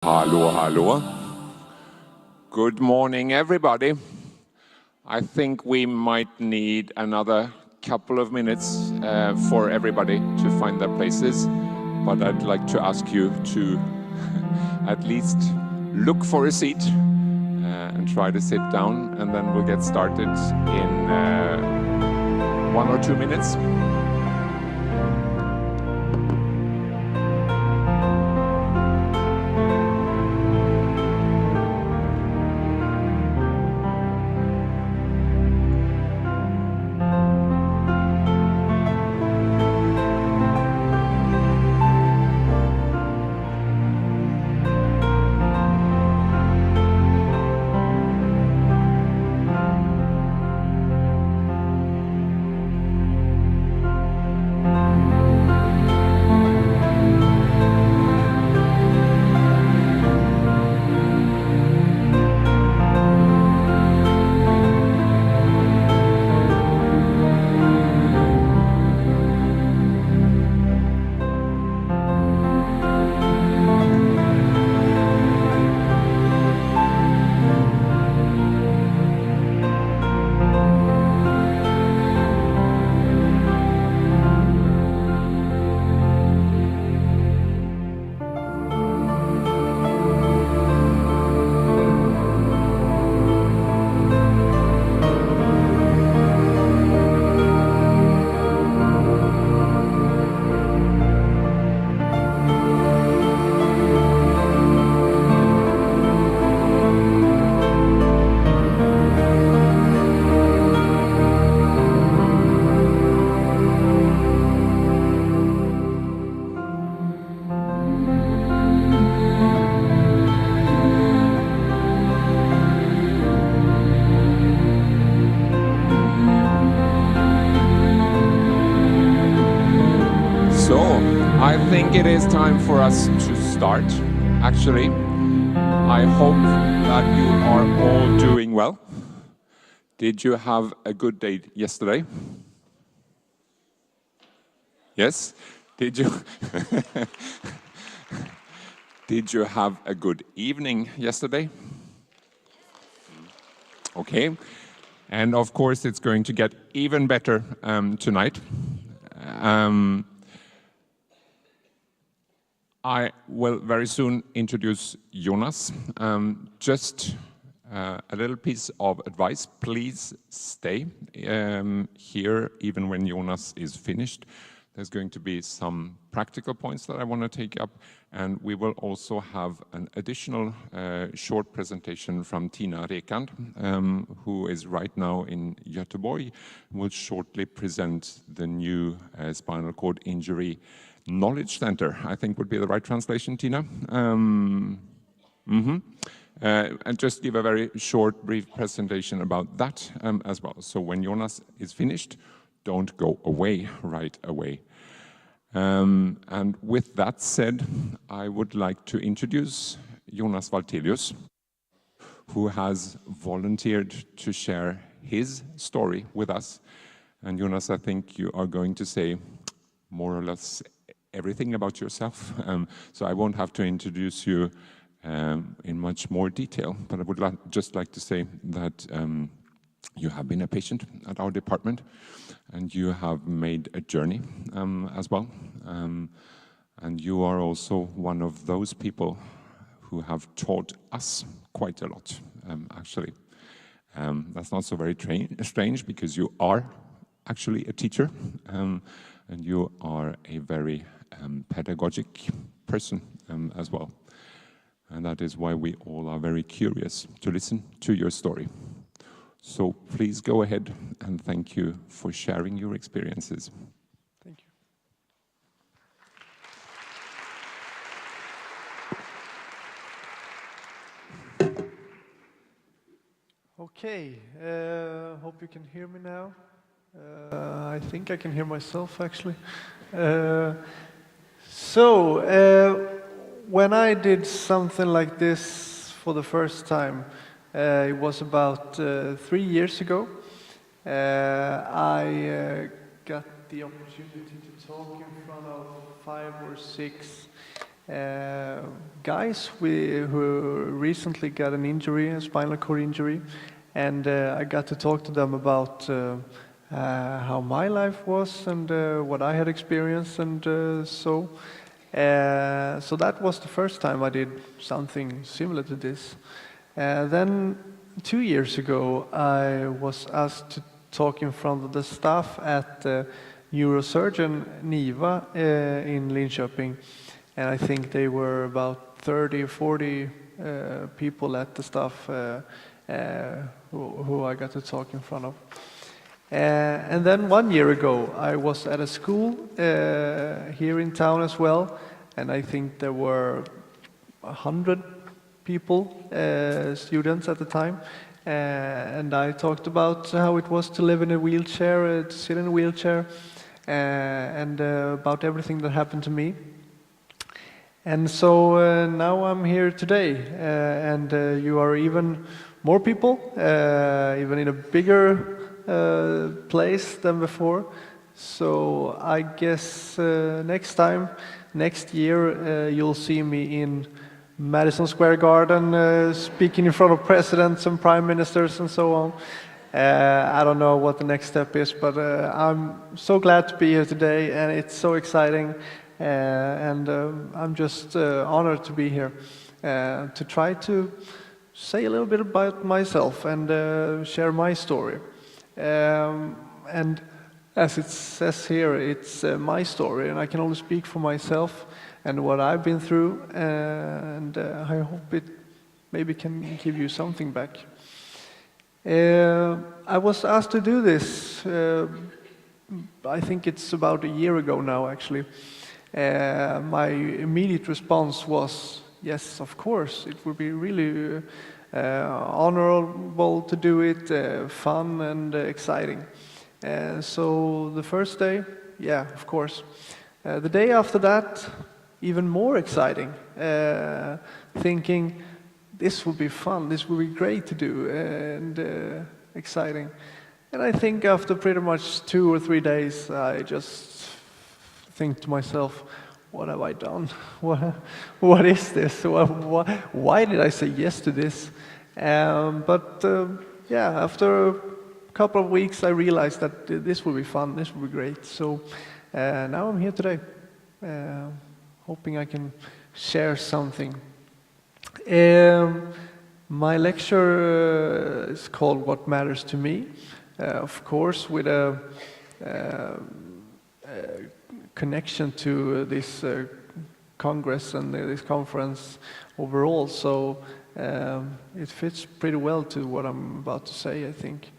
Hello, hello. Good morning, everybody. I think we might need another couple of minutes for everybody to find their places, but I'd like to ask you to at least look for a seat and try to sit down, and then we'll get started in 1 or 2 minutes. I think it is time for us to start, actually. I hope that you are all doing well. Did you have a good day yesterday? Yes? Did you? Did you have a good evening yesterday? Okay. And of course, it's going to get even better tonight. I will very soon introduce Jonas. Just a little piece of advice, please stay here even when Jonas is finished. There's going to be some practical points that I want to take up, and we will also have an additional short presentation from Tina Rekand, who is right now in Göteborg, will shortly present the new spinal cord injury Knowledge Center, I think would be the right translation, Tina. And just give a very short, brief presentation about that as well. So when Jonas is finished, don't go away right away. And with that said, I would like to introduce Jonas Waltelius, who has volunteered to share his story with us. And Jonas, I think you are going to say more or less everything about yourself, so I won't have to introduce you in much more detail, but I would just like to say that you have been a patient at our department, and you have made a journey as well, and you are also one of those people who have taught us quite a lot, actually. That's not so very strange, because you are actually a teacher, and you are a very pedagogic person as well. And that is why we all are very curious to listen to your story. So please go ahead, and thank you for sharing your experiences. Thank you. Okay, hope you can hear me now. I think I can hear myself, actually. When I did something like this for the first time, it was about 3 years ago. I got the opportunity to talk in front of 5 or 6 guys who recently got an injury, a spinal cord injury, and I got to talk to them about how my life was and what I had experienced, and so that was the first time I did something similar to this. Then 2 years ago, I was asked to talk in front of the staff at neurosurgeon Niva in Linköping, and I think they were about 30 or 40 people at the staff who I got to talk in front of. And then 1 year ago, I was at a school here in town as well, and I think there were 100 people, students at the time, and I talked about how it was to live in a wheelchair, to sit in a wheelchair, and about everything that happened to me. And so now I'm here today, and you are even more people, even in a bigger place than before. So I guess next year, you'll see me in Madison Square Garden speaking in front of presidents and prime ministers and so on. I don't know what the next step is, but I'm so glad to be here today, and it's so exciting, and I'm just honored to be here to try to say a little bit about myself and share my story. And as it says here, it's my story, and I can only speak for myself and what I've been through, and I hope it maybe can give you something back. I was asked to do this, I think it's about a year ago now, actually. My immediate response was, yes, of course, it would be really honorable to do it, fun and exciting. So the first day, yeah, of course. The day after that, even more exciting, thinking this will be fun, this will be great to do, and exciting. And I think after pretty much 2 or 3 days, I just think to myself, what have I done? What is this? Why did I say yes to this? But yeah, after a couple of weeks, I realized that this will be fun, this will be great. So now I'm here today, hoping I can share something. My lecture is called What Matters to Me, of course, with a connection to this Congress and this conference overall, so it fits pretty well to what I'm about to say, I think.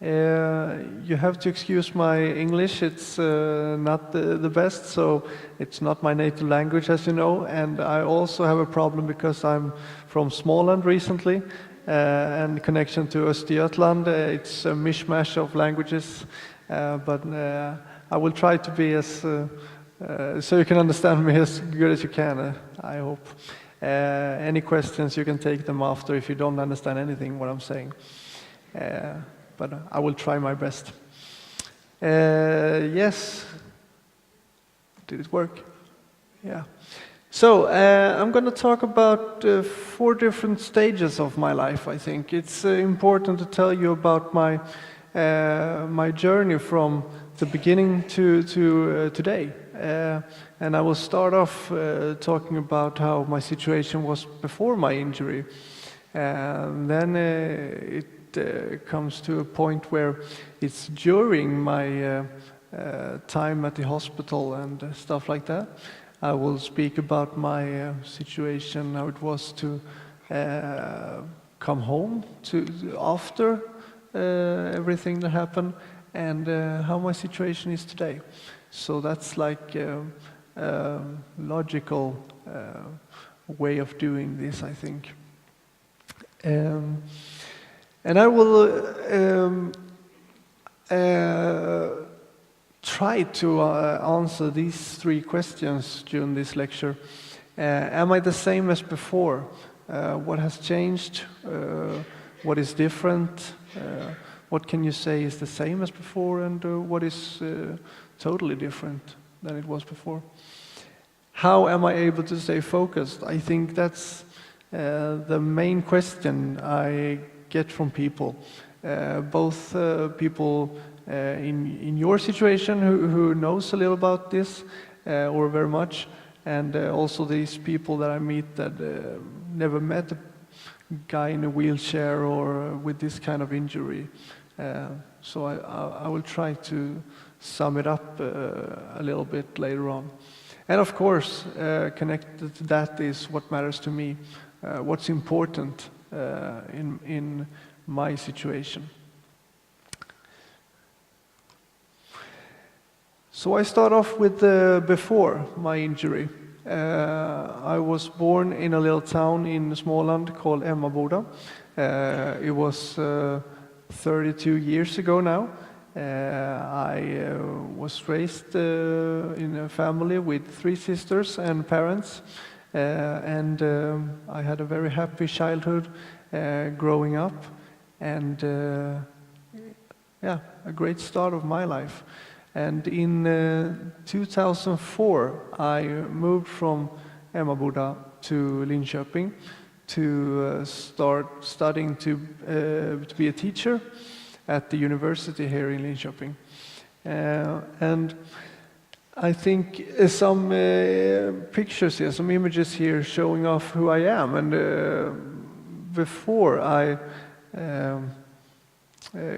You have to excuse my English, it's not the best, so it's not my native language, as you know, and I also have a problem because I'm from Småland recently, and connection to Östergötland, it's a mishmash of languages, but I will try to be as, so you can understand me as good as you can, I hope. Any questions, you can take them after if you don't understand anything what I'm saying. But I will try my best. Yes. Did it work? Yeah. So I'm going to talk about 4 different stages of my life, I think. It's important to tell you about my journey from the beginning to today. And I will start off talking about how my situation was before my injury. And then it comes to a point where it's during my time at the hospital and stuff like that. I will speak about my situation, how it was to come home after everything that happened, and how my situation is today. So that's like a logical way of doing this, I think. And I will try to answer these 3 questions during this lecture. Am I the same as before? What has changed? What is different? What can you say is the same as before? And what is totally different than it was before? how am I able to stay focused? I think that's the main question I get from people. Both people in your situation who knows a little about this or very much, and also these people that I meet that never met a guy in a wheelchair or with this kind of injury. So I will try to sum it up a little bit later on. And of course, connected to that is what matters to me, what's important in my situation. So I start off with before my injury. I was born in a little town in Småland called Emmaboda. It was 32 years ago now. I was raised in a family with 3 sisters and parents, and I had a very happy childhood growing up, and yeah, a great start of my life. And in 2004, I moved from Emmaboda to Linköping to start studying to be a teacher at the university here in Linköping. And I think some pictures here, some images here showing off who I am. And before I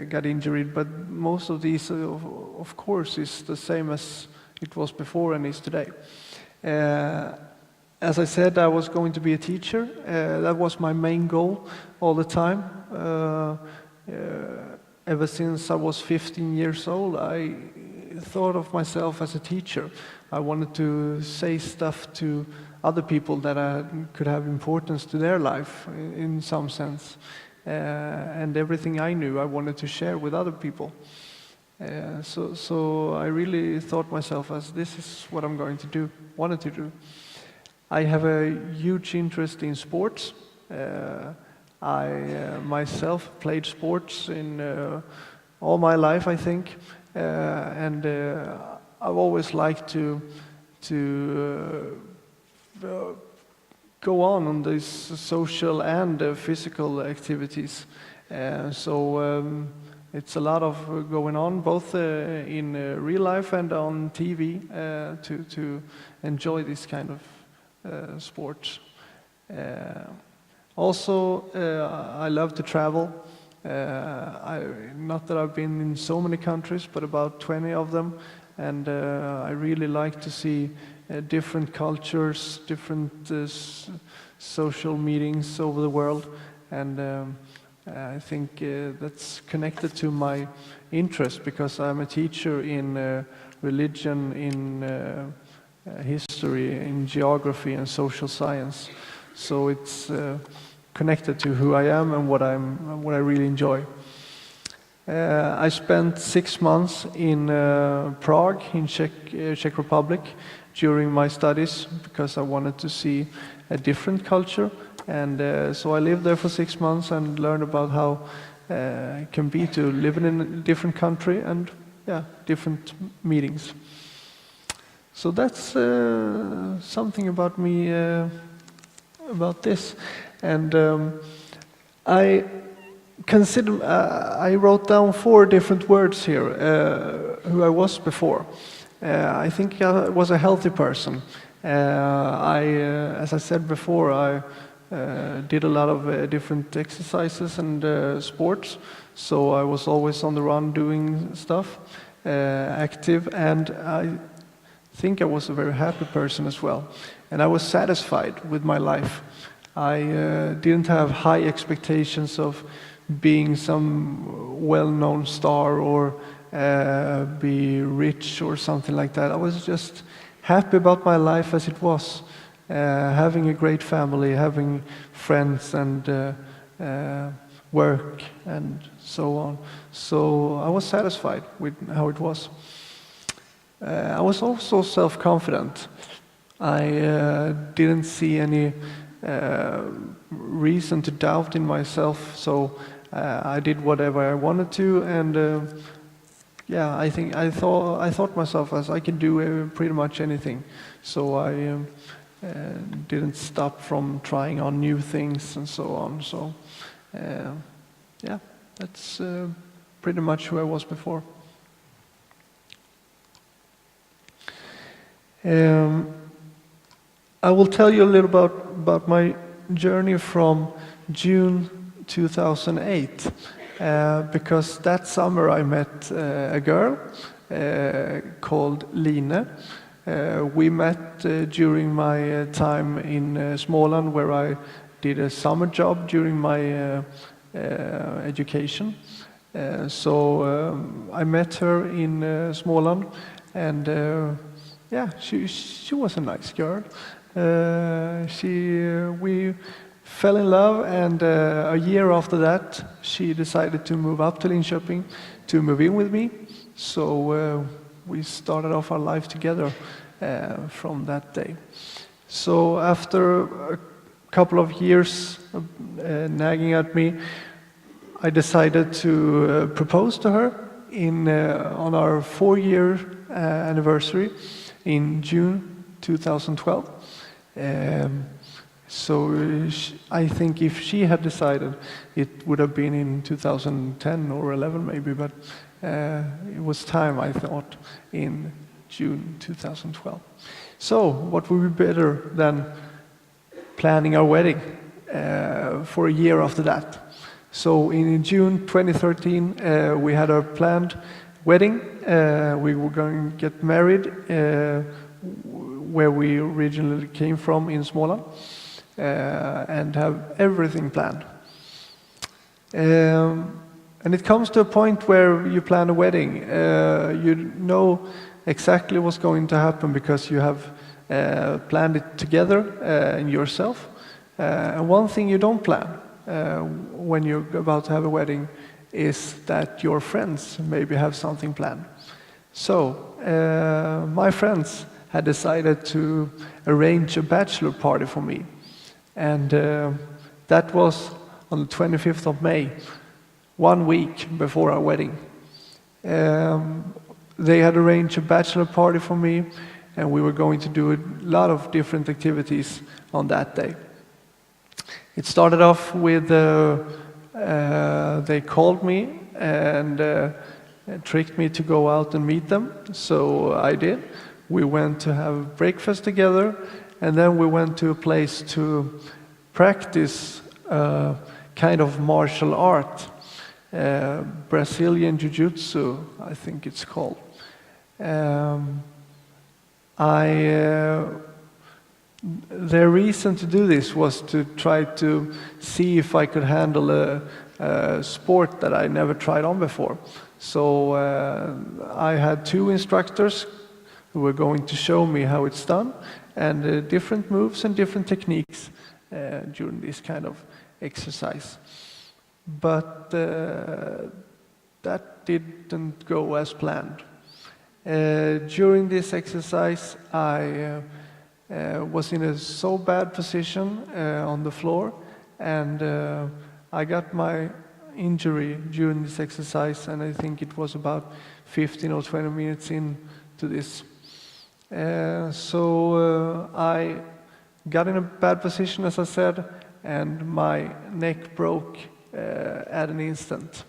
got injured, but most of these, of course, is the same as it was before and is today. As I said, I was going to be a teacher. That was my main goal all the time. Ever since I was 15 years old, I thought of myself as a teacher. I wanted to say stuff to other people that could have importance to their life in some sense. And everything I knew, I wanted to share with other people. So I really thought myself as this is what I'm going to do, wanted to do. I have a huge interest in sports. I myself played sports in all my life, I think, and I've always liked to go on these social and physical activities. So it's a lot of going on, both in real life and on TV, to enjoy this kind of sports. Also, I love to travel. Not that I've been in so many countries, but about 20 of them. And I really like to see different cultures, different social meetings over the world. And I think that's connected to my interest because I'm a teacher in religion, in history, in geography and social science. So it's connected to who I am and what I really enjoy. I spent 6 months in Prague, in Czech Republic, during my studies because I wanted to see a different culture. And so I lived there for 6 months and learned about how it can be to live in a different country and different meetings. So that's something about me, about this. And I consider, I wrote down 4 different words here, who I was before. I think I was a healthy person. As I said before, I did a lot of different exercises and sports. So I was always on the run doing stuff, active, and I think I was a very happy person as well. And I was satisfied with my life. I didn't have high expectations of being some well-known star or be rich or something like that. I was just happy about my life as it was, having a great family, having friends and work and so on. So I was satisfied with how it was. I was also self-confident. I didn't see any reason to doubt in myself, so I did whatever I wanted to, and yeah, I thought myself as I can do pretty much anything, so I didn't stop from trying on new things and so on. So yeah, that's pretty much who I was before. I will tell you a little about my journey from June 2008. Because that summer I met a girl called Line. We met during my time in Småland, where I did a summer job during my education. So I met her in Småland, and yeah, she was a nice girl. We fell in love, and a year after that, she decided to move up to Linköping to move in with me. So we started off our life together from that day. So after a couple of years nagging at me, I decided to propose to her on our 4-year anniversary in June 2012. So I think if she had decided, it would have been in 2010 or 11 maybe, but it was time, I thought, in June 2012. So what would be better than planning our wedding for a year after that? So in June 2013, we had our planned wedding. We were going to get married where we originally came from in Småland. And have everything planned. And it comes to a point where you plan a wedding. You know exactly what's going to happen because you have planned it together in yourself. And one thing you don't plan when you're about to have a wedding is that your friends maybe have something planned. So my friends had decided to arrange a bachelor party for me. And that was on the 25th of May, 1 week before our wedding. They had arranged a bachelor party for me, and we were going to do a lot of different activities on that day. It started off with, they called me and tricked me to go out and meet them, so I did. We went to have breakfast together, and then we went to a place to practice kind of martial art, Brazilian Jiu-Jitsu, I think it's called. Their reason to do this was to try to see if I could handle a sport that I never tried on before. So I had 2 instructors who were going to show me how it's done, and different moves and different techniques during this kind of exercise. But that didn't go as planned. During this exercise, I was in a so bad position on the floor, and I got my injury during this exercise, and I think it was about 15 or 20 minutes into this. So I got in a bad position, as I said, and my neck broke at an instant.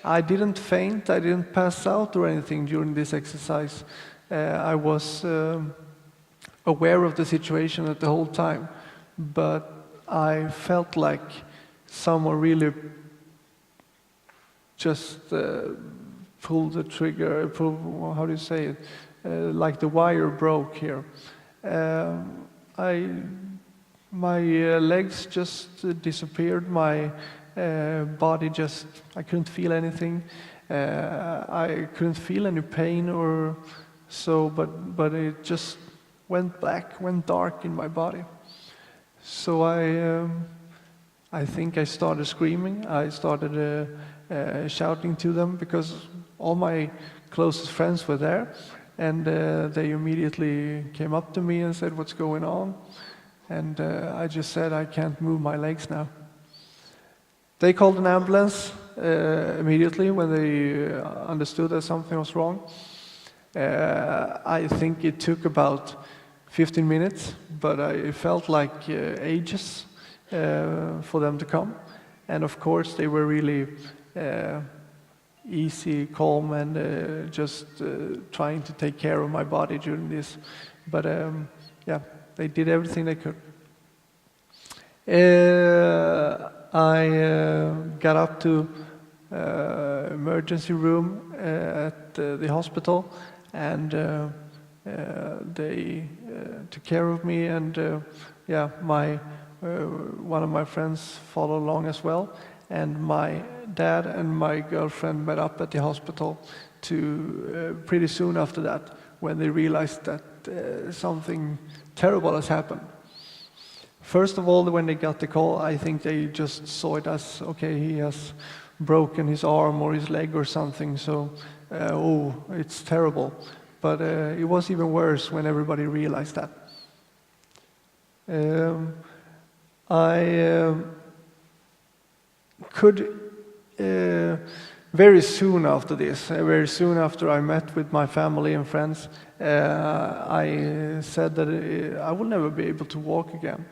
I didn't faint, I didn't pass out or anything during this exercise. I was aware of the situation at the whole time, but I felt like someone really just pulled the trigger, how do you say it? Like the wire broke here. My legs just disappeared, my body just, I couldn't feel anything. I couldn't feel any pain or so, but it just went black, went dark in my body. So I think I started screaming. I started shouting to them because all my closest friends were there, and they immediately came up to me and said, "What's going on?" And I just said, "I can't move my legs now." They called an ambulance, immediately when they understood that something was wrong. I think it took about 15 minutes, but it felt like ages for them to come. And of course, they were really easy, calm, and just trying to take care of my body during this. But yeah, they did everything they could. I got up to emergency room at the hospital, and they took care of me, and yeah, one of my friends followed along as well, and my dad and my girlfriend met up at the hospital pretty soon after that, when they realized that something terrible has happened. First of all, when they got the call, I think they just saw it as, okay, he has broken his arm or his leg or something, so, oh, it's terrible. But it was even worse when everybody realized that. I could, very soon after this, very soon after I met with my family and friends, I said that I will never be able to walk again.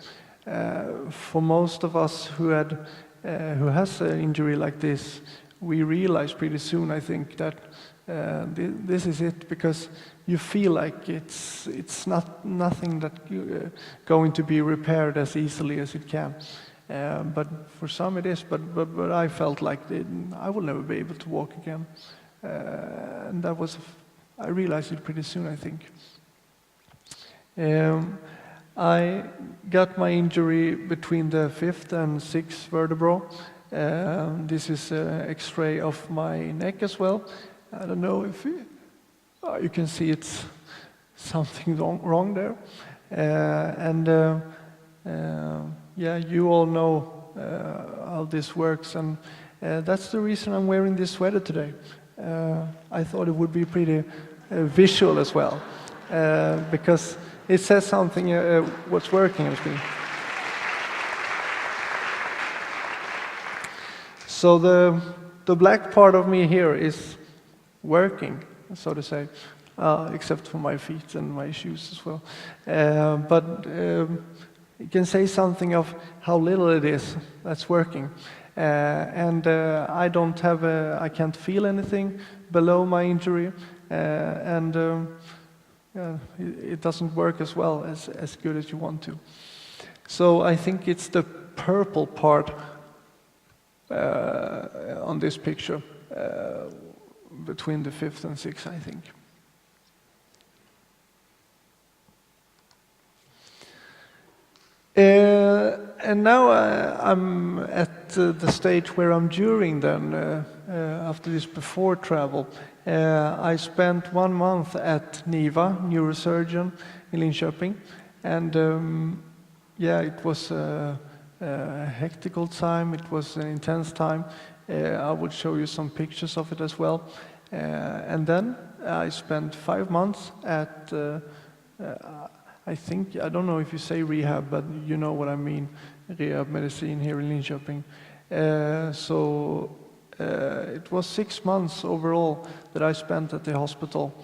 For most of us who has an injury like this, we realize pretty soon, I think, that this is it, because you feel like it's nothing that going to be repaired as easily as it can. But for some it is. But I felt like I will never be able to walk again, and I realized it pretty soon, I think. I got my injury between the 5th and 6th vertebra. This is an X-ray of my neck as well. I don't know if you can see it's something wrong there. Yeah, you all know how this works, and that's the reason I'm wearing this sweater today. I thought it would be pretty visual as well, because it says something what's working with me. So the black part of me here is working, so to say, except for my feet and my shoes as well. But you can say something of how little it is that's working. I can't feel anything below my injury, and it doesn't work as well, as good as you want to. So I think it's the purple part on this picture, between the 5th and 6th, I think. And now I'm at the stage where I'm during then, after this before travel. I spent 1 month at NIVA, neurosurgeon in Linköping, and yeah, it was a hectical time, it was an intense time. I would show you some pictures of it as well. And then I spent 5 months at I don't know if you say rehab, but you know what I mean, rehab medicine here in Linköping. It was 6 months overall that I spent at the hospital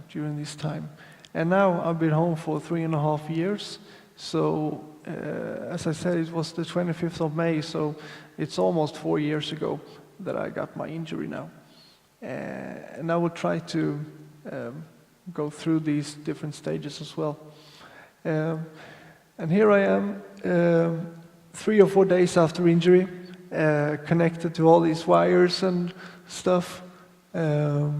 during this time. And now I've been home for 3.5 years. So, as I said, it was the 25th of May, so it's almost 4 years ago that I got my injury now. And I will try to go through these different stages as well. And here I am, 3 or 4 days after injury, connected to all these wires and stuff. I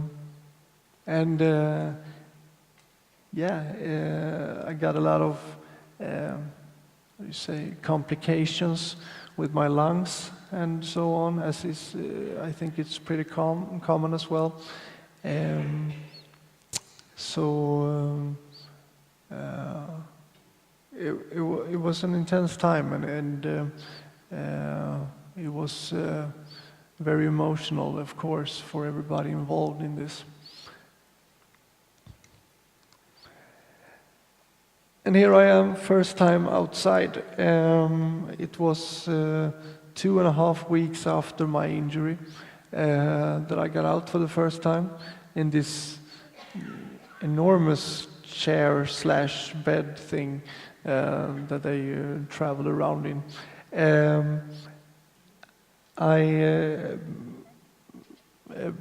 got a lot of complications with my lungs and so on, as is, I think it's pretty common as well. It was an intense time, and it was very emotional, of course, for everybody involved in this. And here I am, first time outside. It was 2.5 weeks after my injury that I got out for the first time in this enormous chair/bed thing that they travel around in.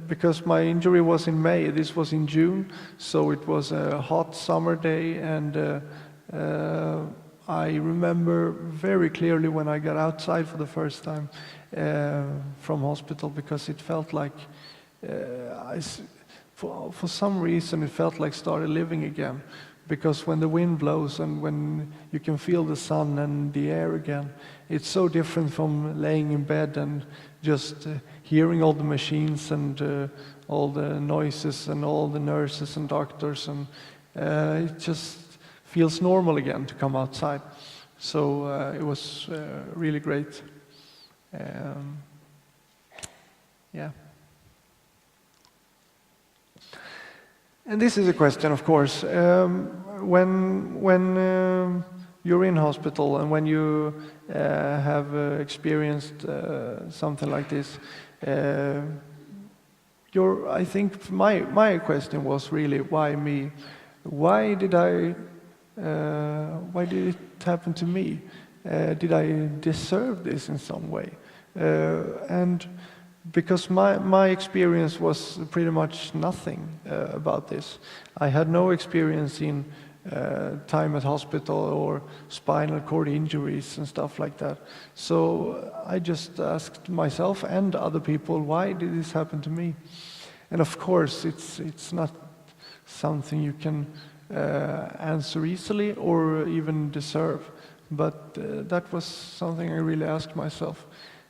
Because my injury was in May, this was in June, so it was a hot summer day, and I remember very clearly when I got outside for the first time from hospital, because it felt like for some reason it felt like started living again, because when the wind blows and when you can feel the sun and the air again, it's so different from laying in bed and just hearing all the machines and all the noises and all the nurses and doctors, and it just feels normal again to come outside. So it was really great. Yeah. And this is a question, of course. When you're in hospital and when you have experienced something like this, I think my question was really, why me? Why did it happen to me? Did I deserve this in some way? And because my experience was pretty much nothing about this. I had no experience in time at hospital or spinal cord injuries and stuff like that. So I just asked myself and other people, why did this happen to me? And of course, it's not something you can answer easily or even deserve. But that was something I really asked myself.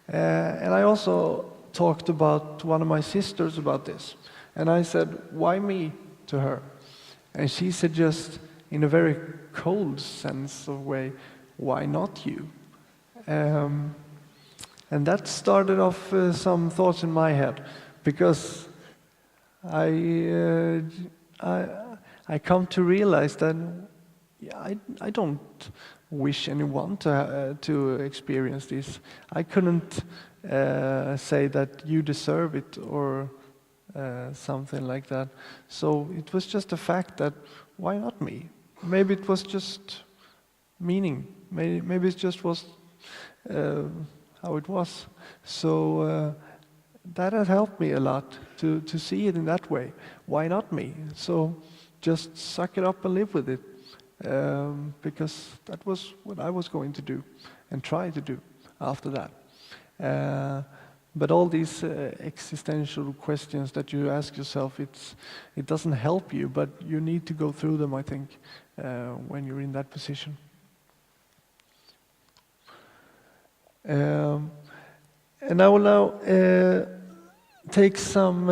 And I also talked about one of my sisters about this. And I said, why me, to her? And she said, just in a very cold sense of way, why not you? And that started off some thoughts in my head, because I come to realize that I don't wish anyone to experience this. I couldn't say that you deserve it or something like that. So it was just a fact that, why not me? Maybe it was just meaning. Maybe it just was how it was. So that had helped me a lot to see it in that way. Why not me? So just suck it up and live with it. Because that was what I was going to do and try to do after that. But all these existential questions that you ask yourself, it doesn't help you, but you need to go through them, I think, when you're in that position. And I will now take some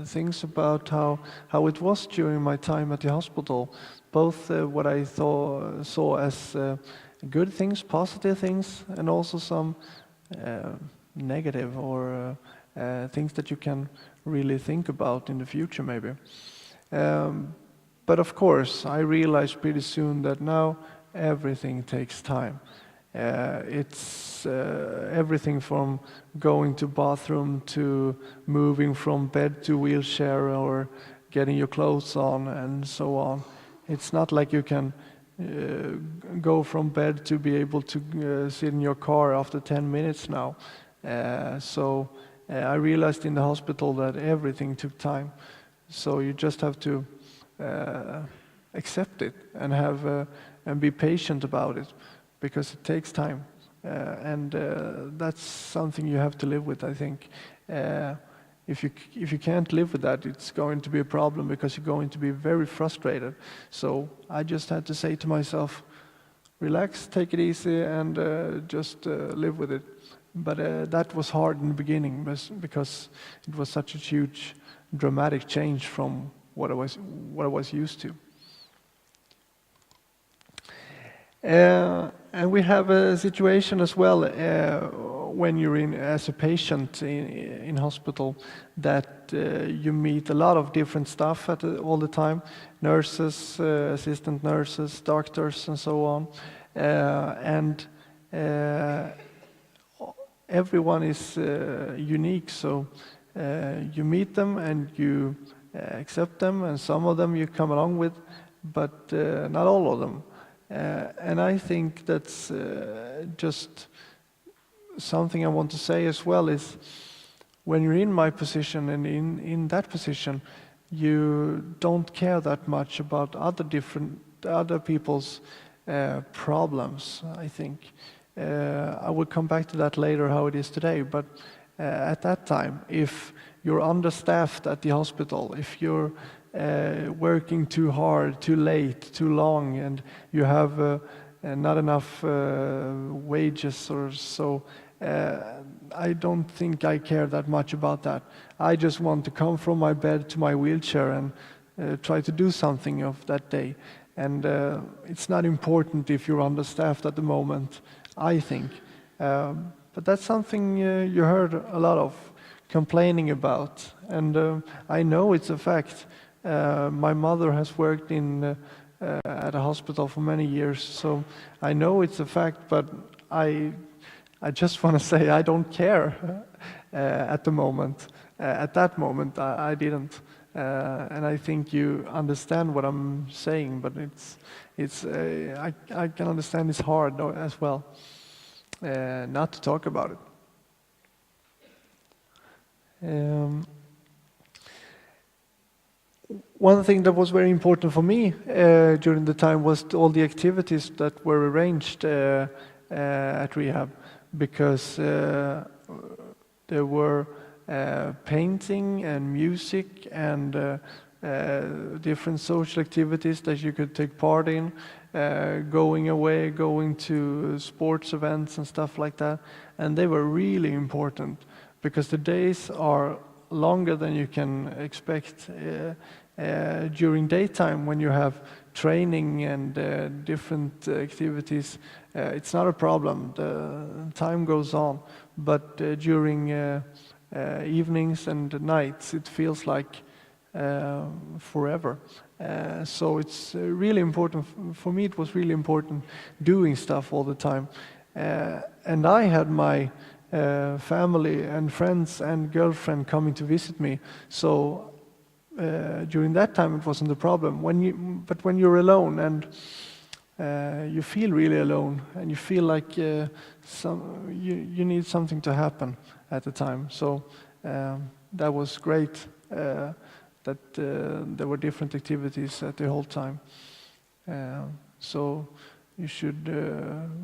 things about how it was during my time at the hospital, both what I saw as good things, positive things, and also some negative or things that you can really think about in the future maybe. But of course, I realized pretty soon that now everything takes time. It's everything from going to bathroom to moving from bed to wheelchair or getting your clothes on and so on. It's not like you can go from bed to be able to sit in your car after 10 minutes now. So I realized in the hospital that everything took time. So you just have to accept it and and be patient about it, because it takes time. And that's something you have to live with, I think. If you can't live with that, it's going to be a problem, because you're going to be very frustrated. So I just had to say to myself, relax, take it easy, and just live with it. But that was hard in the beginning, because it was such a huge, dramatic change from what I was used to. And we have a situation as well when you're as a patient in hospital, that you meet a lot of different staff all the time, nurses, assistant nurses, doctors, and so on. and everyone is unique, so you meet them and you accept them, and some of them you come along with, but not all of them. And I think that's just something I want to say as well, is when you're in my position and in that position, you don't care that much about other people's problems, I think. I will come back to that later, how it is today, but at that time, if you're understaffed at the hospital, if you're working too hard, too late, too long, and you have not enough wages or so, I don't think I care that much about that. I just want to come from my bed to my wheelchair and try to do something of that day. And it's not important if you're understaffed at the moment, I think. But that's something you heard a lot of complaining about. And I know it's a fact. My mother has worked at a hospital for many years, so I know it's a fact, but I just want to say I don't care at the moment. At that moment, I didn't. And I think you understand what I'm saying, but I can understand it's hard as well not to talk about it. One thing that was very important for me during the time was all the activities that were arranged at rehab, because there were painting and music and different social activities that you could take part in, going away, going to sports events and stuff like that. And they were really important because the days are longer than you can expect during daytime when you have training and different activities. It's not a problem, the time goes on, but during evenings and nights it feels like forever. So it's really important, for me it was really important doing stuff all the time. And I had my family and friends and girlfriend coming to visit me, so during that time it wasn't a problem. But when you're alone and you feel really alone and you feel like you need something to happen at the time. So that was great that there were different activities at the whole time. So you should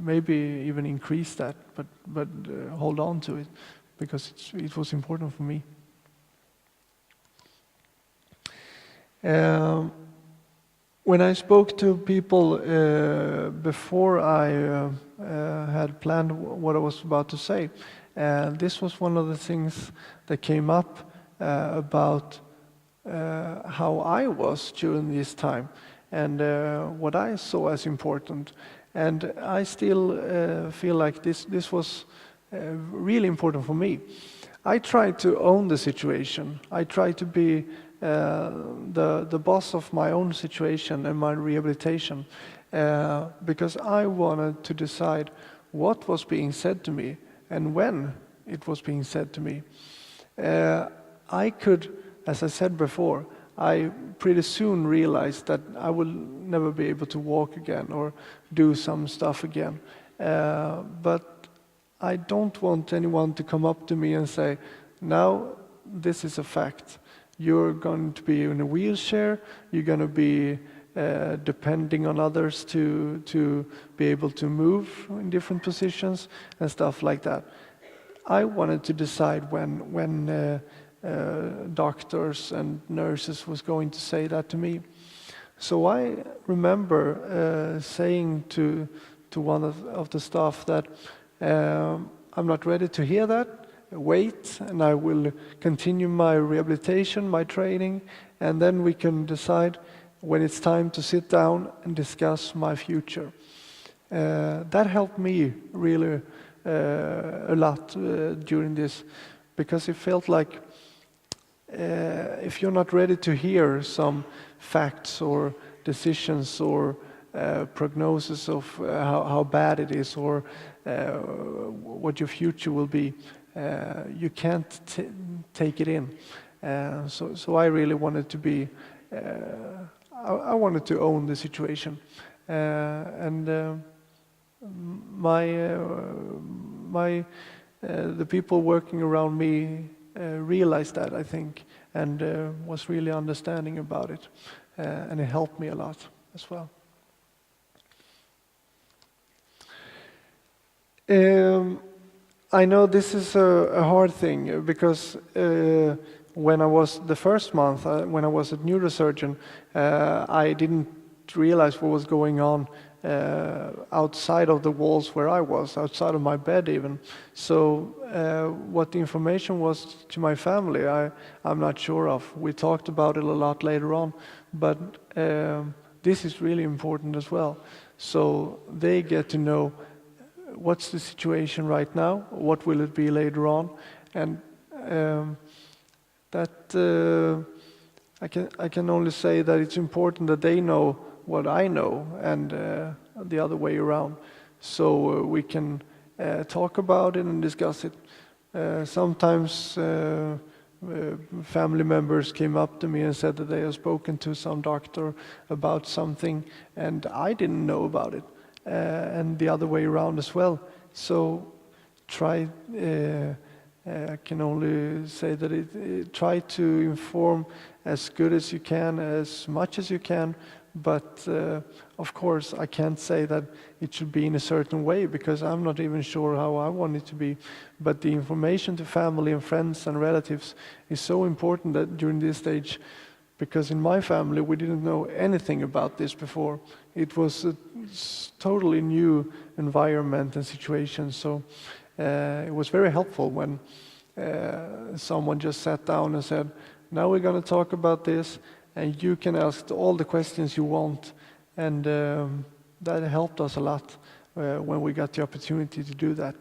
maybe even increase that, but hold on to it, because it was important for me. When I spoke to people before I had planned what I was about to say, this was one of the things that came up about how I was during this time and what I saw as important. And I still feel like this was really important for me. I tried to own the situation. I tried to be the boss of my own situation and my rehabilitation, because I wanted to decide what was being said to me and when it was being said to me. I could, as I said before, I pretty soon realized that I will never be able to walk again or do some stuff again. But I don't want anyone to come up to me and say, now this is a fact. You're going to be in a wheelchair, you're going to be depending on others to be able to move in different positions and stuff like that. I wanted to decide when doctors and nurses was going to say that to me. So I remember saying to one of the staff that I'm not ready to hear that. Wait, and I will continue my rehabilitation, my training, and then we can decide when it's time to sit down and discuss my future. That helped me really a lot during this, because it felt like if you're not ready to hear some facts or decisions or prognosis of how bad it is or what your future will be. You can't take it in. So I really wanted to be, I wanted to own the situation. And the people working around me realized that, I think, and was really understanding about it. And it helped me a lot as well. I know this is a hard thing because when I was the first month, when I was a neurosurgeon, I didn't realize what was going on outside of the walls where I was, outside of my bed even. So what the information was to my family, I'm not sure of. We talked about it a lot later on, but this is really important as well. So they get to know what's the situation right now, what will it be later on, and I can only say that it's important that they know what I know and the other way around, so we can talk about it and discuss it. Sometimes family members came up to me and said that they have spoken to some doctor about something and I didn't know about it. And the other way around as well. So try, I can only say that try to inform as good as you can, as much as you can, but of course I can't say that it should be in a certain way because I'm not even sure how I want it to be. But the information to family and friends and relatives is so important that during this stage, because in my family we didn't know anything about this before. It was a totally new environment and situation, so it was very helpful when someone just sat down and said, now we're going to talk about this and you can ask all the questions you want, and that helped us a lot when we got the opportunity to do that.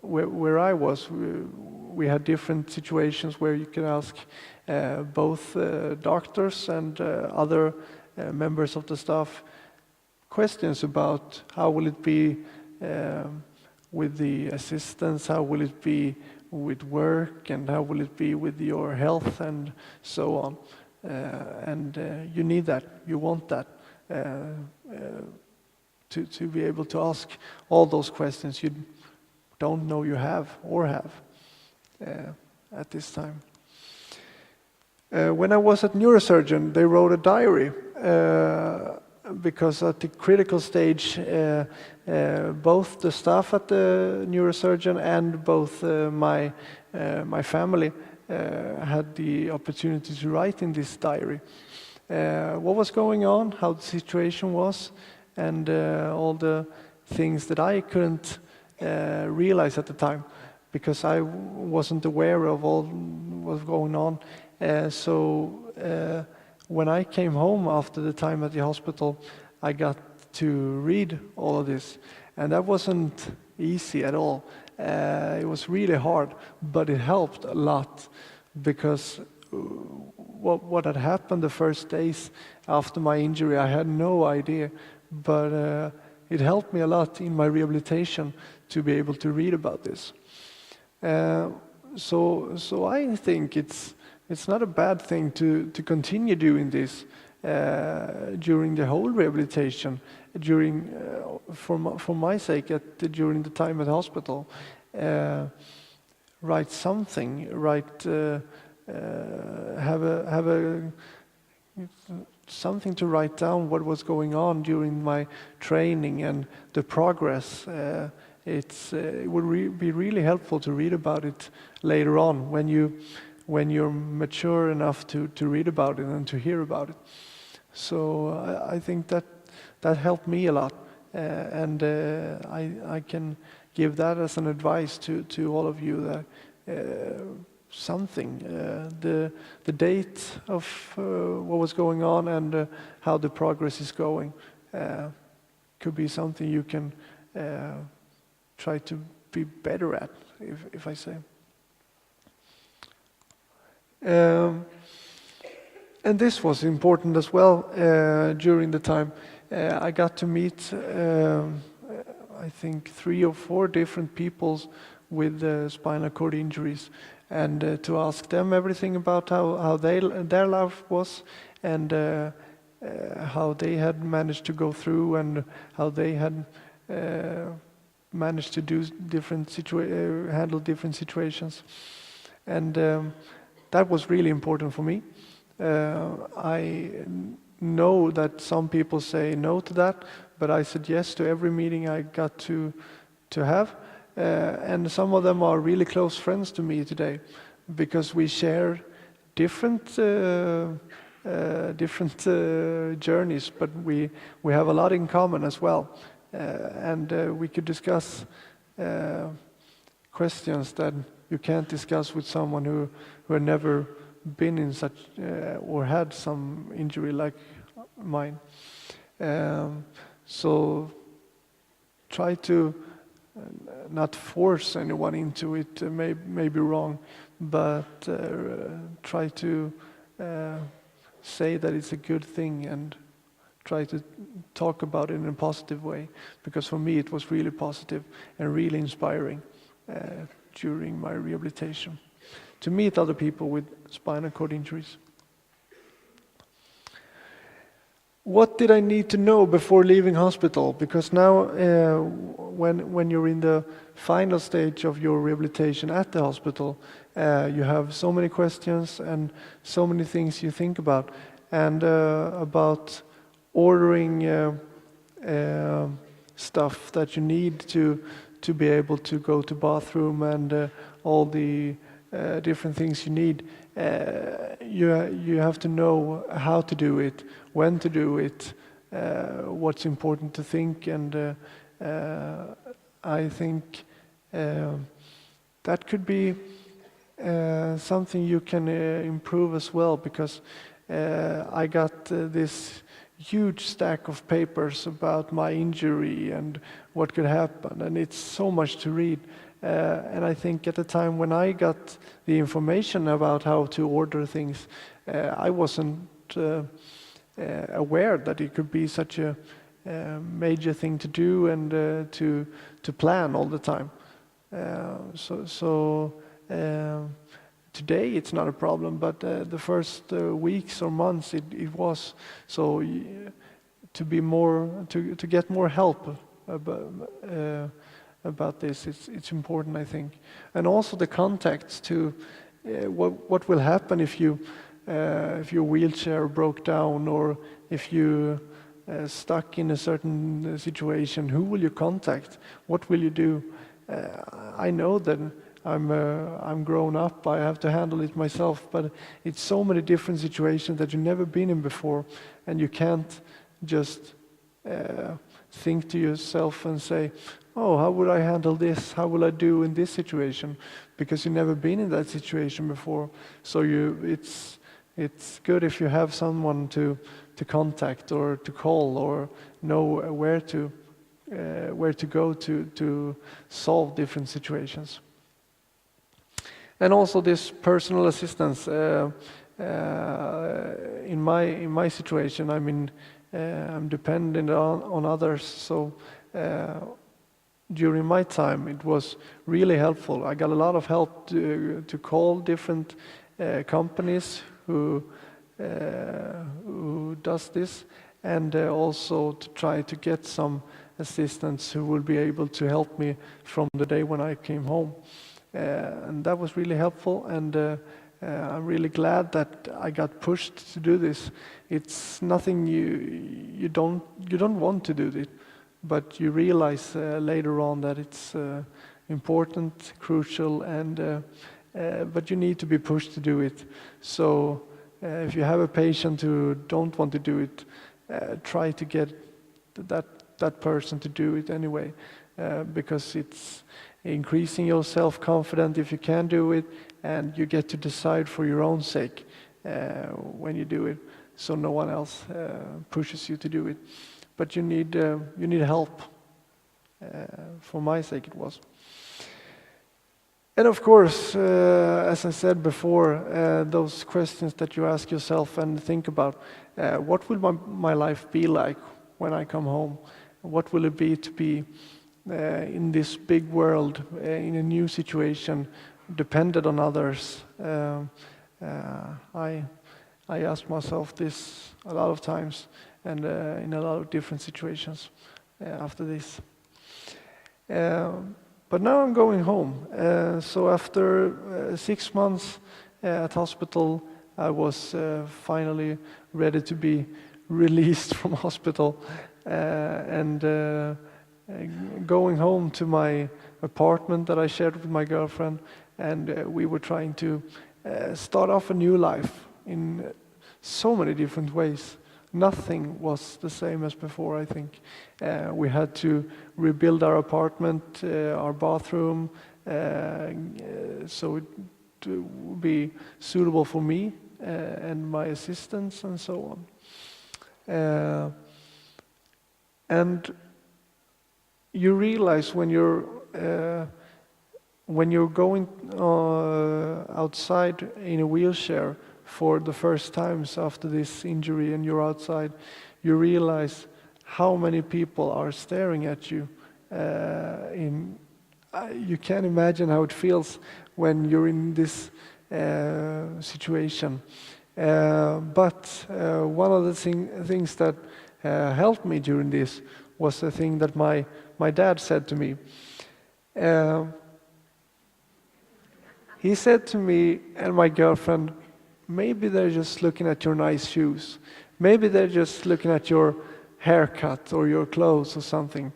Where I was, we had different situations where you can ask both doctors and other members of the staff questions about how will it be with the assistants, how will it be with work, and how will it be with your health, and so on. You need that, you want that, to be able to ask all those questions you don't know you have at this time. When I was at neurosurgeon, they wrote a diary because at the critical stage, both the staff at the neurosurgeon and both my family had the opportunity to write in this diary what was going on, how the situation was, and all the things that I couldn't realize at the time because I wasn't aware of all what was going on. So when I came home after the time at the hospital, I got to read all of this, and that wasn't easy at all. It was really hard, but it helped a lot because what had happened the first days after my injury, I had no idea, but it helped me a lot in my rehabilitation to be able to read about this. So I think it's not a bad thing to continue doing this during the whole rehabilitation, for my sake, during the time at the hospital. Write something, have something to write down what was going on during my training and the progress. It would be really helpful to read about it later on when you're mature enough to read about it and to hear about it. So I think that helped me a lot, and I can give that as an advice to all of you that something, the date of what was going on and how the progress is going could be something you can try to be better at, if I say. And this was important as well during the time. I got to meet, I think, 3 or 4 different people with spinal cord injuries, and to ask them everything about how their life was, and how they had managed to go through, and how they had managed to do handle different situations. And that was really important for me. I know that some people say no to that, but I said yes to every meeting I got to have. And some of them are really close friends to me today, because we share different journeys, but we have a lot in common as well. And we could discuss questions that you can't discuss with someone who had never been in such or had some injury like mine. So try to not force anyone into it, may be wrong, but try to say that it's a good thing, and try to talk about it in a positive way, because for me it was really positive and really inspiring during my rehabilitation to meet other people with spinal cord injuries. What did I need to know before leaving hospital? Because now when you're in the final stage of your rehabilitation at the hospital, you have so many questions and so many things you think about, and about ordering stuff that you need to be able to go to bathroom, and all the different things you need. You have to know how to do it, when to do it, what's important to think, and I think that could be something you can improve as well, because I got this huge stack of papers about my injury and what could happen, and it's so much to read. And I think at the time when I got the information about how to order things, I wasn't aware that it could be such a major thing to do, and to plan all the time. So today it's not a problem, but the first weeks or months it was. So to get more help about this, it's important, I think. And also the contacts to what will happen if your wheelchair broke down, or if you stuck in a certain situation. Who will you contact? What will you do? I know that I'm grown up, I have to handle it myself, but it's so many different situations that you've never been in before, and you can't just think to yourself and say, oh, how would I handle this? How will I do in this situation? Because you've never been in that situation before. So it's good if you have someone to contact, or to call, or know where to go to solve different situations. And also this personal assistance. In my situation, I'm dependent on others. So during my time, it was really helpful. I got a lot of help to call different companies who does this, and also to try to get some assistants who will be able to help me from the day when I came home. And that was really helpful, and I'm really glad that I got pushed to do this. It's nothing you don't want to do it, but you realize later on that it's important, crucial, and but you need to be pushed to do it. So if you have a patient who don't want to do it, try to get that person to do it anyway, because it's increasing your self-confidence if you can do it, and you get to decide for your own sake when you do it, so no one else pushes you to do it. But you need help. For my sake, it was. And of course, as I said before, those questions that you ask yourself and think about, what will my life be like when I come home? What will it be to be in this big world, in a new situation, dependent on others? I asked myself this a lot of times and in a lot of different situations after this. But now I'm going home. So after 6 months at hospital, I was finally ready to be released from hospital and going home to my apartment that I shared with my girlfriend, and we were trying to start off a new life in so many different ways. Nothing was the same as before, I think. We had to rebuild our apartment, our bathroom, so it would be suitable for me and my assistants and so on. And you realize when you're going outside in a wheelchair for the first times after this injury and you're outside, you realize how many people are staring at you. You can't imagine how it feels when you're in this situation. But one of the things that helped me during this was the thing that my dad said to me. He said to me and my girlfriend, maybe they're just looking at your nice shoes. Maybe they're just looking at your haircut or your clothes or something.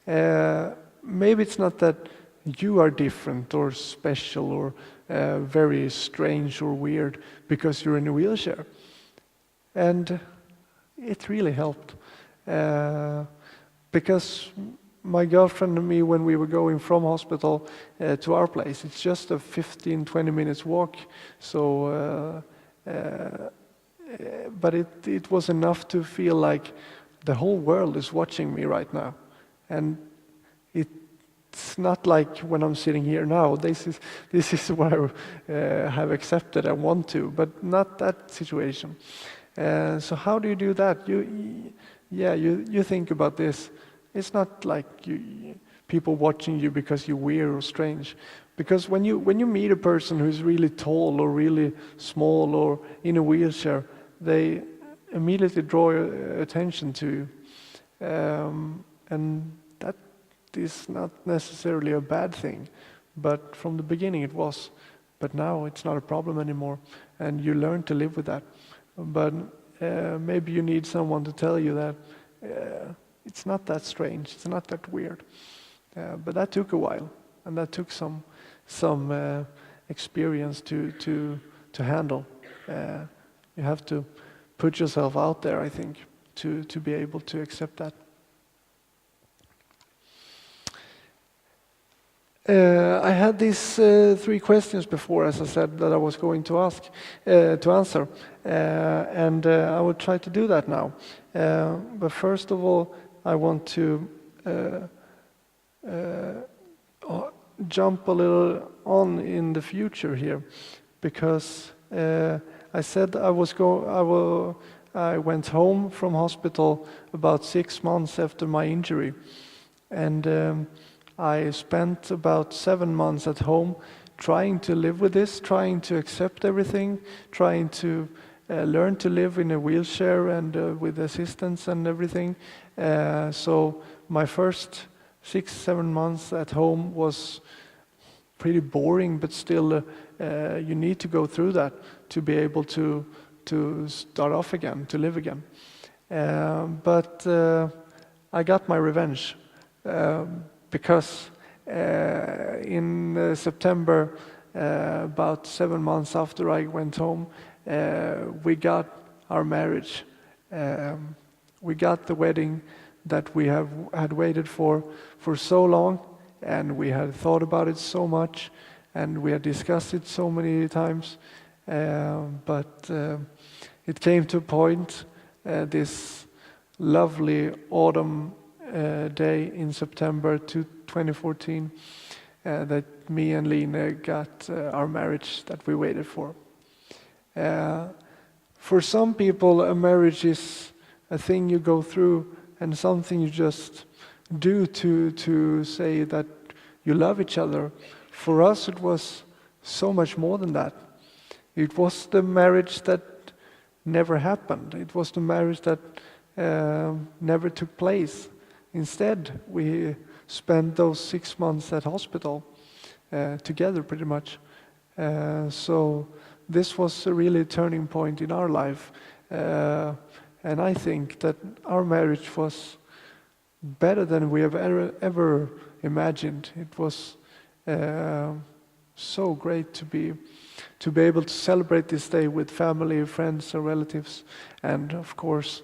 Maybe it's not that you are different or special or very strange or weird because you're in a wheelchair. And it really helped. Because my girlfriend and me, when we were going from hospital to our place, it's just a 15-20 minutes walk. So, but it was enough to feel like the whole world is watching me right now. And it's not like when I'm sitting here now. This is what I have accepted and want to, but not that situation. So how do you do that? You think about this. It's not like people watching you because you're weird or strange. Because when you meet a person who's really tall or really small or in a wheelchair, they immediately draw your attention to you. And that is not necessarily a bad thing. But from the beginning it was. But now it's not a problem anymore. And you learn to live with that. But maybe you need someone to tell you that it's not that strange, it's not that weird. But that took a while, and that took some experience to handle. You have to put yourself out there, I think, to be able to accept that. I had these 3 questions before, as I said, that I was going to answer, and I will try to do that now. But first of all, I want to jump a little on in the future here, because I said I went home from hospital about 6 months after my injury, and I spent about 7 months at home trying to live with this, trying to accept everything, trying to learn to live in a wheelchair and with assistance and everything. So my first 6-7 months at home was pretty boring, but still you need to go through that to be able to start off again, to live again. But I got my revenge. Because in September, about 7 months after I went home, we got our marriage. We got the wedding that we had waited for so long, and we had thought about it so much, and we had discussed it so many times. But it came to a point, this lovely autumn day in September 2014, that me and Line got our marriage that we waited for. For some people, a marriage is a thing you go through and something you just do to say that you love each other. For us, it was so much more than that. It was the marriage that never happened. It was the marriage that never took place. Instead, we spent those 6 months at hospital together, pretty much. So this was a really turning point in our life. And I think that our marriage was better than we have ever imagined. It was so great to be able to celebrate this day with family, friends, and relatives, and of course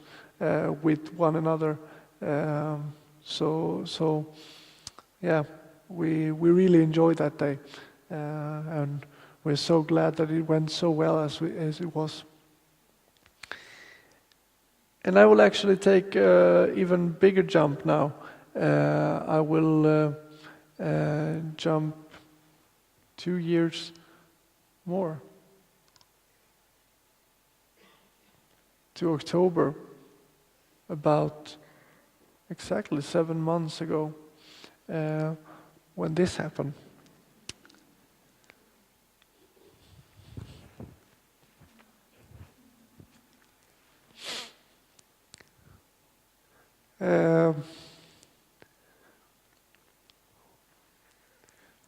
with one another. So yeah, we really enjoyed that day, and we're so glad that it went so well as it was. And I will actually take an even bigger jump now. I will jump 2 years more to October, about exactly 7 months ago, when this happened.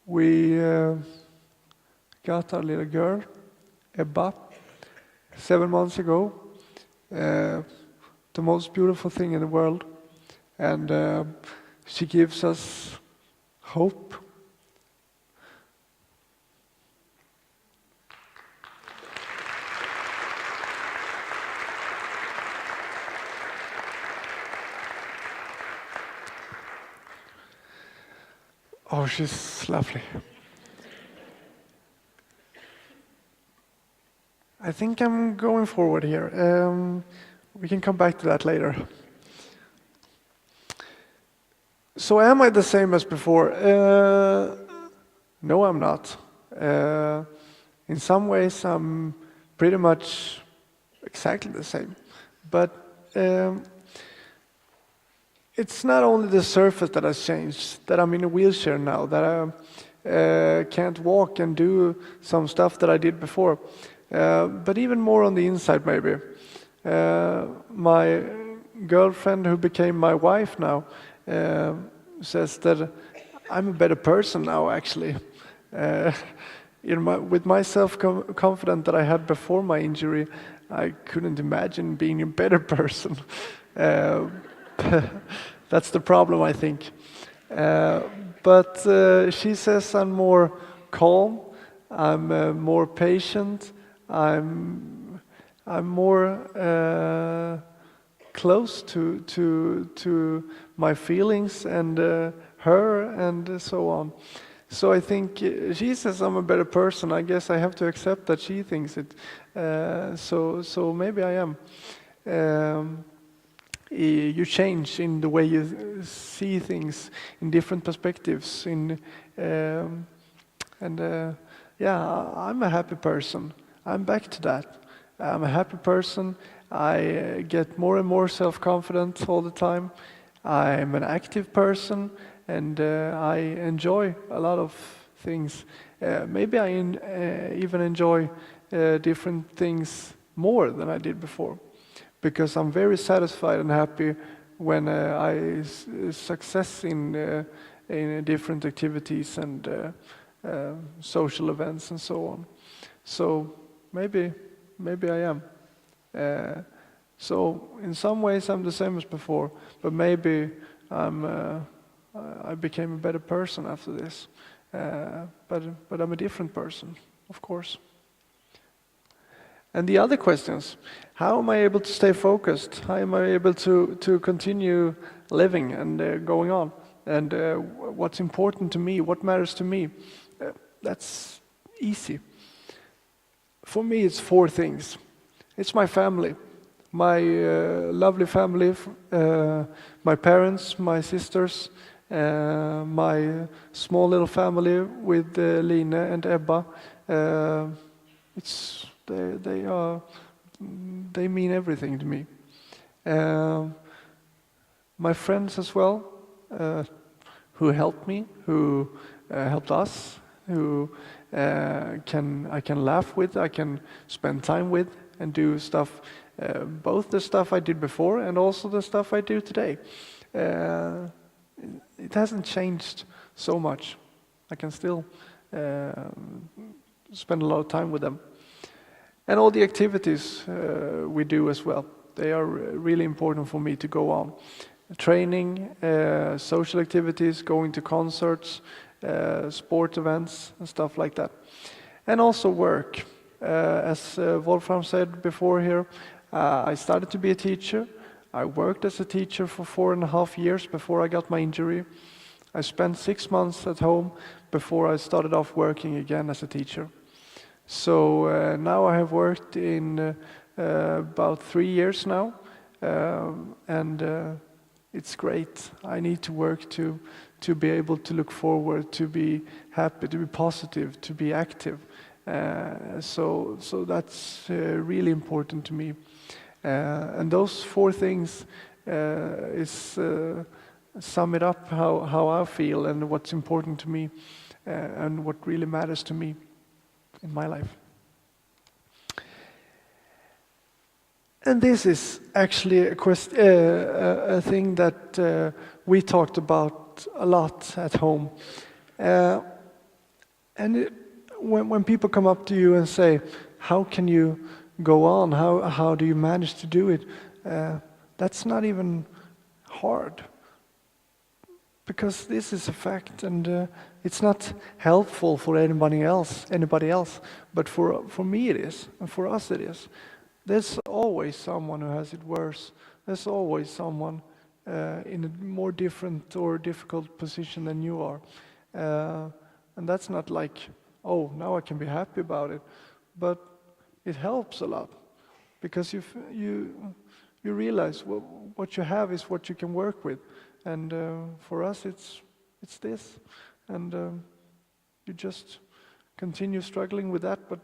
We got our little girl, Ebba, 7 months ago. The most beautiful thing in the world. And she gives us hope. Oh, she's lovely. I think I'm going forward here. We can come back to that later. So am I the same as before? No, I'm not. In some ways, I'm pretty much exactly the same. But it's not only the surface that has changed, that I'm in a wheelchair now, that I can't walk and do some stuff that I did before. But even more on the inside, maybe. My girlfriend, who became my wife now, says that I'm a better person now, actually. With my self-confidence that I had before my injury, I couldn't imagine being a better person. That's the problem, I think. But she says I'm more calm, I'm more patient, I'm more close to my feelings and her and so on. So I think she says I'm a better person. I guess I have to accept that she thinks it. So maybe I am. You change in the way you see things in different perspectives. Yeah, I'm a happy person. I'm back to that. I'm a happy person. I get more and more self-confident all the time. I'm an active person, and I enjoy a lot of things. Maybe I even enjoy different things more than I did before, because I'm very satisfied and happy when I success in different activities and social events and so on. So maybe I am. So in some ways I'm the same as before, but maybe I became a better person after this. But I'm a different person, of course. And the other questions: how am I able to stay focused? How am I able to continue living and going on? And what's important to me? What matters to me? That's easy. For me, it's 4 things. It's my family, my lovely family, my parents, my sisters, My small little family with Line and Ebba, they mean everything to me. My friends as well, who helped me, who helped us, who I can laugh with, I can spend time with, and do stuff, both the stuff I did before and also the stuff I do today. It hasn't changed so much. I can still spend a lot of time with them. And all the activities we do as well, they are really important for me to go on. Training, social activities, going to concerts, sport events and stuff like that. And also work. As Wolfram said before here, I started to be a teacher. I worked as a teacher for 4.5 years before I got my injury. I spent 6 months at home before I started off working again as a teacher. So now I have worked in about 3 years now, and it's great. I need to work to be able to look forward, to be happy, to be positive, to be active. So that's really important to me. And those 4 things sum it up how I feel and what's important to me and what really matters to me in my life. And this is actually a thing that we talked about a lot at home. When people come up to you and say, how can you go on? How do you manage to do it? That's not even hard. Because this is a fact, and it's not helpful for anybody else. But for me it is, and for us it is. There's always someone who has it worse. There's always someone in a more different or difficult position than you are. And that's not like, oh, now I can be happy about it. But it helps a lot, because you realize, well, what you have is what you can work with. And for us, it's this. And you just continue struggling with that, but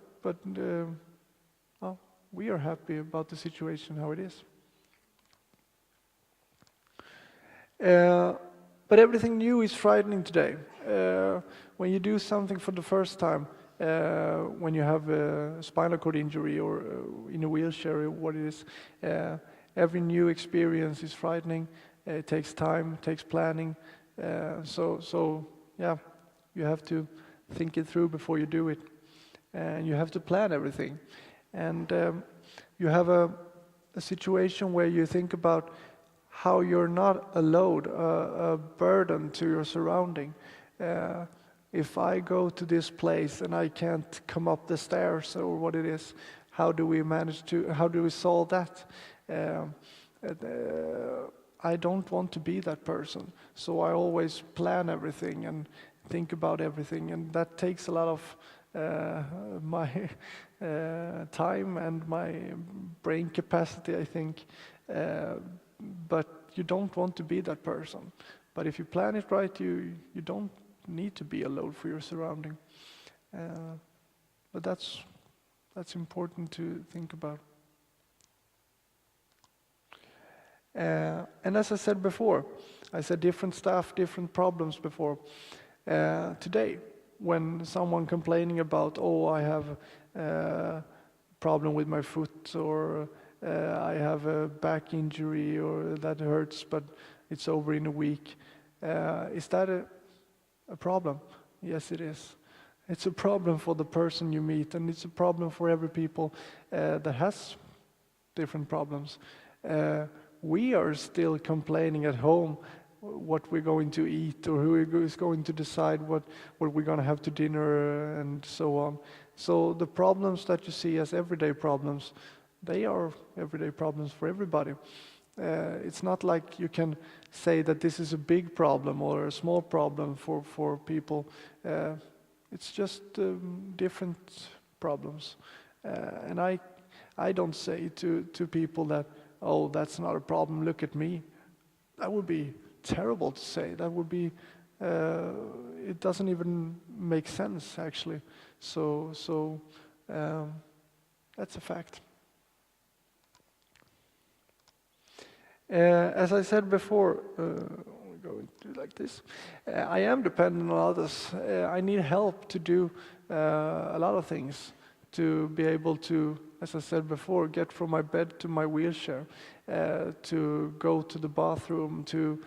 well, we are happy about the situation, how it is. But everything new is frightening today. When you do something for the first time, when you have a spinal cord injury or in a wheelchair or what it is, every new experience is frightening. It takes time, it takes planning. So yeah, you have to think it through before you do it. And you have to plan everything. And you have a situation where you think about how you're not a load, a burden to your surrounding. If I go to this place and I can't come up the stairs or what it is, how do we solve that? I don't want to be that person, so I always plan everything and think about everything, and that takes a lot of my time and my brain capacity, I think. But you don't want to be that person. But if you plan it right, you don't need to be a load for your surrounding. But that's important to think about. And as I said before, I said different stuff, different problems before. Today, when someone complaining about, oh, I have a problem with my foot, or I have a back injury, or that hurts, but it's over in a week, is that a problem? Yes, it is. It's a problem for the person you meet, and it's a problem for every people that has different problems. We are still complaining at home what we're going to eat, or who is going to decide what we're going to have to dinner, and so on. So the problems that you see as everyday problems, they are everyday problems for everybody. It's not like you can say that this is a big problem or a small problem for people. It's just different problems. And I don't say to people that, oh, that's not a problem, look at me. That would be terrible to say. That would be, it doesn't even make sense actually. So that's a fact. As I said before, we go into like this. I am dependent on others. I need help to do a lot of things, to be able to, as I said before, get from my bed to my wheelchair, to go to the bathroom, to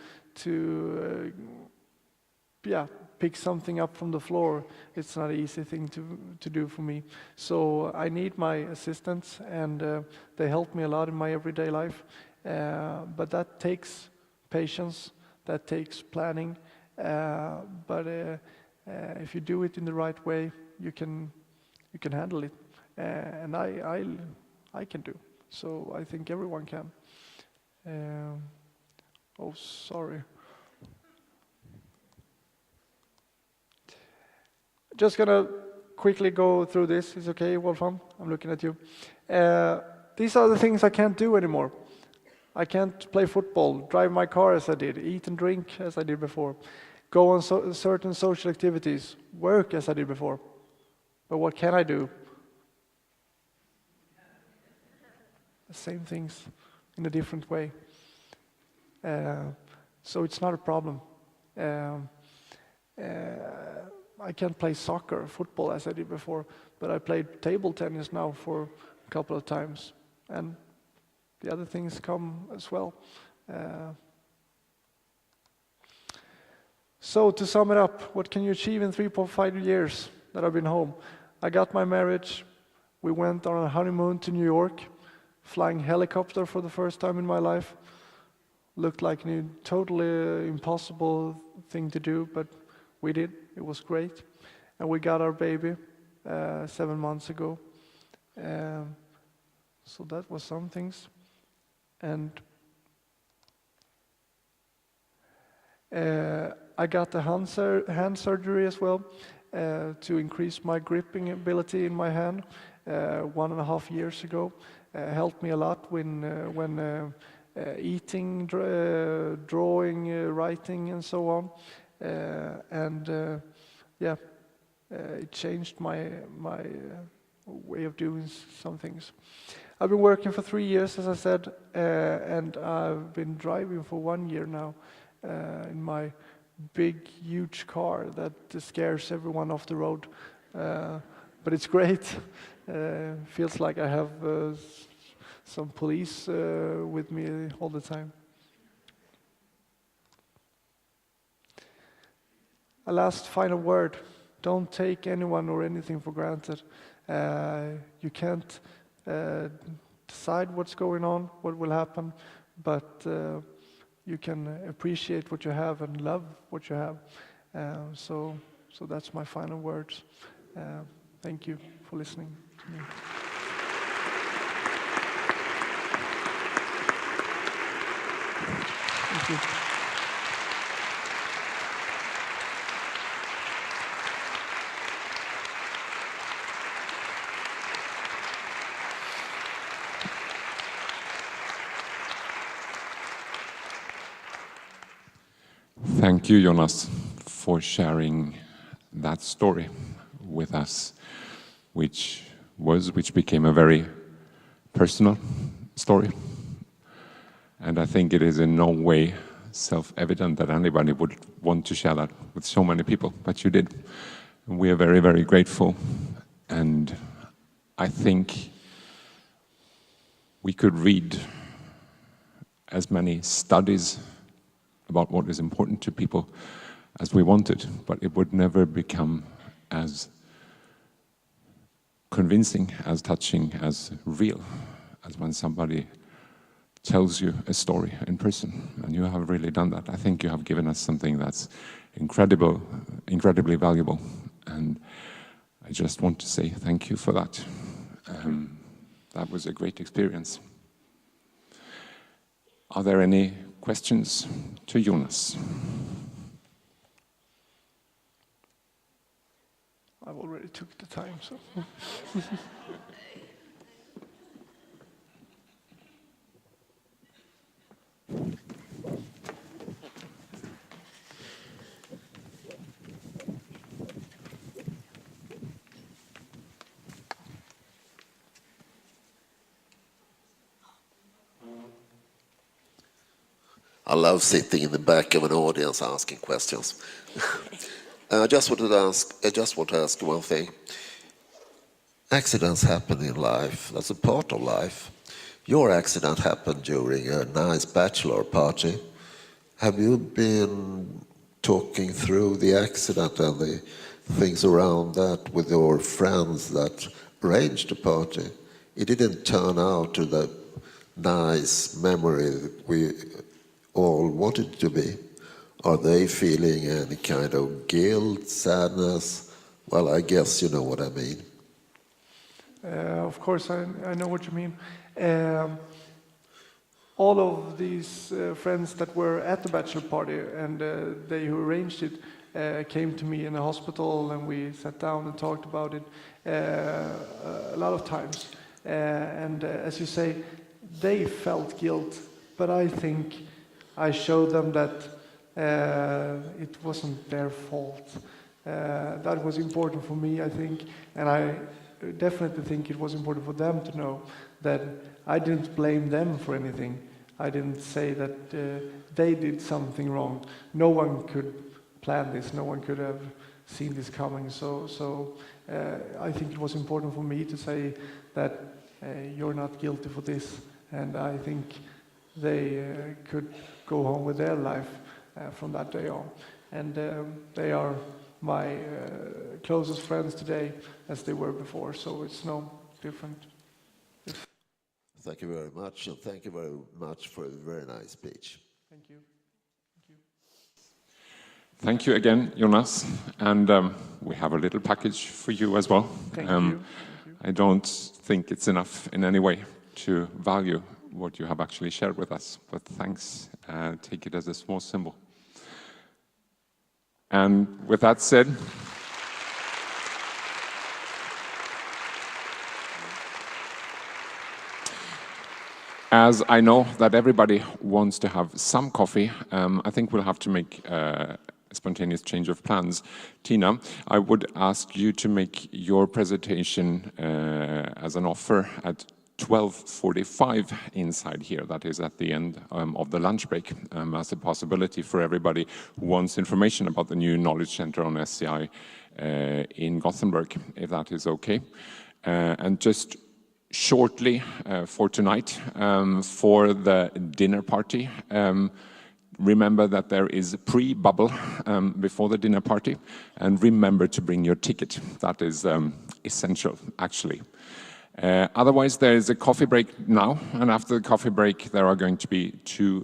pick something up from the floor. It's not an easy thing to do for me. So I need my assistants, and they help me a lot in my everyday life. But that takes patience, that takes planning. But if you do it in the right way, you can handle it. And I can do. So I think everyone can. Oh, sorry. Just gonna quickly go through this. Is okay, Wolfram? I'm looking at you. These are the things I can't do anymore. I can't play football, drive my car as I did, eat and drink as I did before, go on certain social activities, work as I did before. But what can I do? The same things in a different way. So it's not a problem. I can't play soccer, football as I did before, but I played table tennis now for a couple of times, and the other things come as well. So to sum it up, what can you achieve in 3.5 years that I've been home? I got my marriage. We went on a honeymoon to New York, flying helicopter for the first time in my life. Looked like a totally impossible thing to do, but we did. It was great. And we got our baby 7 months ago. So that was some things. And I got the hand surgery as well to increase my gripping ability in my hand 1.5 years ago. Helped me a lot when eating, drawing, writing, and so on. It changed my way of doing some things. I've been working for 3 years, as I said, and I've been driving for 1 year now in my big, huge car that scares everyone off the road. But it's great. Feels like I have some police with me all the time. A last final word. Don't take anyone or anything for granted. You can't decide what's going on, what will happen, but you can appreciate what you have and love what you have. So that's my final words. Thank you for listening to me. Thank you. Thank you, Jonas, for sharing that story with us, which became a very personal story. And I think it is in no way self-evident that anybody would want to share that with so many people, but you did. And we are very, very grateful. And I think we could read as many studies about what is important to people as we wanted, but it would never become as convincing, as touching, as real as when somebody tells you a story in person. And you have really done that. I think you have given us something that's incredibly valuable. And I just want to say thank you for that. That was a great experience. Are there any questions to Jonas? I've already took the time, so. I love sitting in the back of an audience asking questions. I just want to ask one thing. Accidents happen in life. That's a part of life. Your accident happened during a nice bachelor party. Have you been talking through the accident and the things around that with your friends that arranged the party? It didn't turn out to the nice memory that we all wanted it to be. Are they feeling any kind of guilt, sadness? Well, I guess you know what I mean. Of course, I know what you mean. All of these friends that were at the bachelor party and they who arranged it came to me in the hospital, and we sat down and talked about it a lot of times. And as you say, they felt guilt, but I think I showed them that it wasn't their fault. That was important for me, I think, and I definitely think it was important for them to know that I didn't blame them for anything. I didn't say that they did something wrong. No one could plan this. No one could have seen this coming. So I think it was important for me to say that you're not guilty for this. And I think they could go home with their life from that day on. And they are my closest friends today as they were before. So it's no different. Thank you very much, and thank you very much for a very nice speech. Thank you. Thank you. Thank you again, Jonas. And we have a little package for you as well. Thank you. I don't think it's enough in any way to value what you have actually shared with us, but thanks. Take it as a small symbol. And with that said, as I know that everybody wants to have some coffee, I think we'll have to make a spontaneous change of plans. Tina, I would ask you to make your presentation as an offer at 12:45 inside here. That is at the end of the lunch break, as a possibility for everybody who wants information about the new knowledge center on SCI in Gothenburg, if that is okay. And just shortly for tonight, for the dinner party, remember that there is a pre-bubble before the dinner party, and remember to bring your ticket. That is essential, actually. Otherwise, there is a coffee break now, and after the coffee break, there are going to be two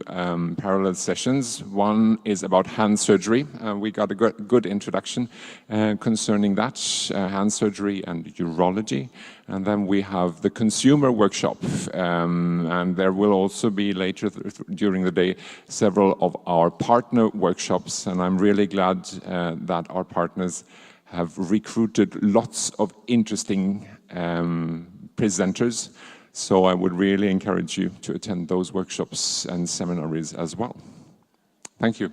parallel sessions. One is about hand surgery. We got a good introduction concerning that, hand surgery and urology. And then we have the consumer workshop, and there will also be later during the day several of our partner workshops, and I'm really glad that our partners have recruited lots of interesting presenters, so I would really encourage you to attend those workshops and seminars as well. Thank you.